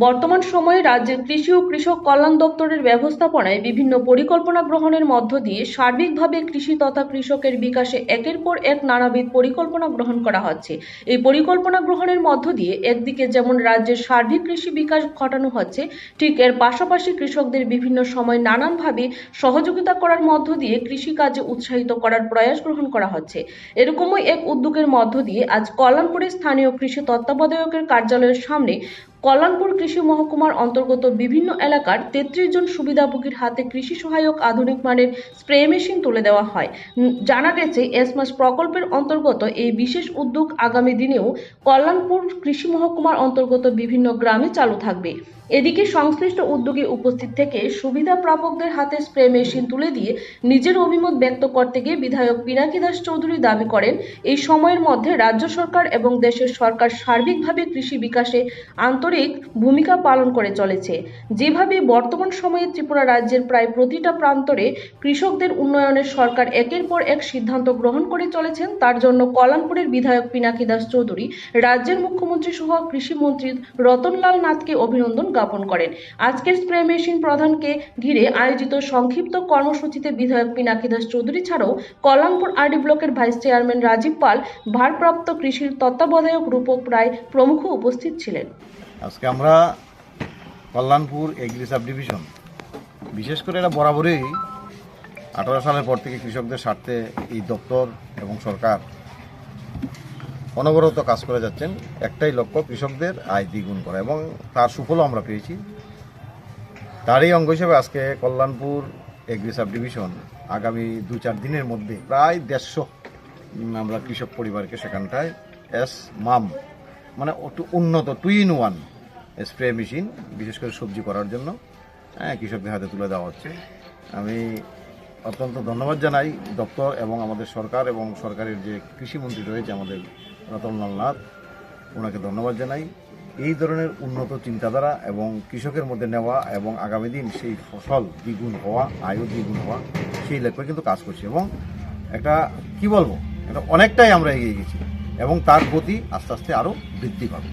বর্তমান সময়ে রাজ্যের কৃষি ও কৃষক কল্যাণ দপ্তরের ব্যবস্থাপনায় বিভিন্ন পরিকল্পনা গ্রহণের মধ্য দিয়ে সার্বিকভাবে কৃষি তথা কৃষকের বিকাশে একের পর এক নানাবিধ পরিকল্পনা গ্রহণ করা হচ্ছে। এই পরিকল্পনা গ্রহণের মধ্য দিয়ে একদিকে যেমন রাজ্যের সার্বিক কৃষি বিকাশ ঘটানো হচ্ছে, ঠিক এর পাশাপাশি কৃষকদের বিভিন্ন সময় নানানভাবে সহযোগিতা করার মধ্য দিয়ে কৃষিকাজে উৎসাহিত করার প্রয়াস গ্রহণ করা হচ্ছে। এরকমই এক উদ্যোগের মধ্য দিয়ে আজ কল্যাণপুরের স্থানীয় কৃষি তত্ত্বাবধায়কের কার্যালয়ের সামনে কল্যাণপুর কৃষি মহকুমার অন্তর্গত বিভিন্ন এলাকার ৩৩ জন সুবিধাভোগীর হাতে কৃষি সহায়ক আধুনিক মানের স্প্রে মেশিন তুলে দেওয়া হয়। জানা গেছে এসমাস প্রকল্পের অন্তর্গত এই বিশেষ উদ্যোগ আগামী দিনেও কল্যাণপুর কৃষি মহকুমার অন্তর্গত বিভিন্ন গ্রামে চালু থাকবে। এদিকে সংশ্লিষ্ট উদ্যোগে উপস্থিত থেকে সুবিধা প্রাপকদের হাতে স্প্রে মেশিন তুলে দিয়ে নিজের অভিমত ব্যক্ত করতে গিয়ে বিধায়ক পিনাকি দাস চৌধুরী দাবি করেন, এই সময়ের মধ্যে রাজ্য সরকার এবং দেশের সরকার সার্বিকভাবে কৃষি বিকাশে আন্তরিক ভূমিকা পালন করে চলেছে। যেভাবে বর্তমান সময়ে ত্রিপুরা রাজ্যের প্রায় প্রতিটা প্রান্তরে কৃষকদের উন্নয়নের সরকার একের পর এক সিদ্ধান্ত গ্রহণ করে চলেছেন, তার জন্য কল্যাণপুরের বিধায়ক পিনাকি দাস চৌধুরী রাজ্যের মুখ্যমন্ত্রী সহ কৃষিমন্ত্রী রতনলাল নাথকে অভিনন্দন জ্ঞাপন করেন। আজকের স্প্রে মেশিন প্রদানকে ঘিরে আয়োজিত সংক্ষিপ্ত কর্মসূচিতে বিধায়ক পিনাকি দাস চৌধুরী ছাড়াও কল্যাণপুর আরডি ব্লকের ভাইস চেয়ারম্যান রাজীব পাল, ভারপ্রাপ্ত কৃষির তত্ত্বাবধায়ক রূপক রায় প্রমুখ উপস্থিত ছিলেন। আজকে আমরা কল্যাণপুর এগ্রি সাব ডিভিশন, বিশেষ করে এটা বরাবরই 18 সালের পর থেকে কৃষকদের স্বার্থে এই দপ্তর এবং সরকার অনবরত কাজ করে যাচ্ছেন। একটাই লক্ষ্য, কৃষকদের আয় দ্বিগুণ করা, এবং তার সুফলও আমরা পেয়েছি। তারই অঙ্গ হিসেবে আজকে কল্যাণপুর এগ্রি সাব ডিভিশন আগামী 2-4 দিনের মধ্যে প্রায় 150 আমরা কৃষক পরিবারকে সেখানটায় মাম মানে উন্নত 2-in-1 স্প্রে মেশিন, বিশেষ করে সবজি করার জন্য কৃষকদের হাতে তুলে দেওয়া হচ্ছে। আমি অত্যন্ত ধন্যবাদ জানাই দপ্তর এবং আমাদের সরকার এবং সরকারের যে কৃষিমন্ত্রী রয়েছে আমাদের রতনলাল নাথ, ওনাকে ধন্যবাদ জানাই। এই ধরনের উন্নত চিন্তাধারা এবং কৃষকের মধ্যে নেওয়া এবং আগামী দিন সেই ফসল দ্বিগুণ হওয়া, আয়ও দ্বিগুণ হওয়া, সেই লক্ষ্যে কিন্তু কাজ করছি। এবং একটা কি বলবো, এটা অনেকটাই আমরা এগিয়ে গেছি এবং তার গতি আস্তে আস্তে আরও বৃদ্ধি পাবে।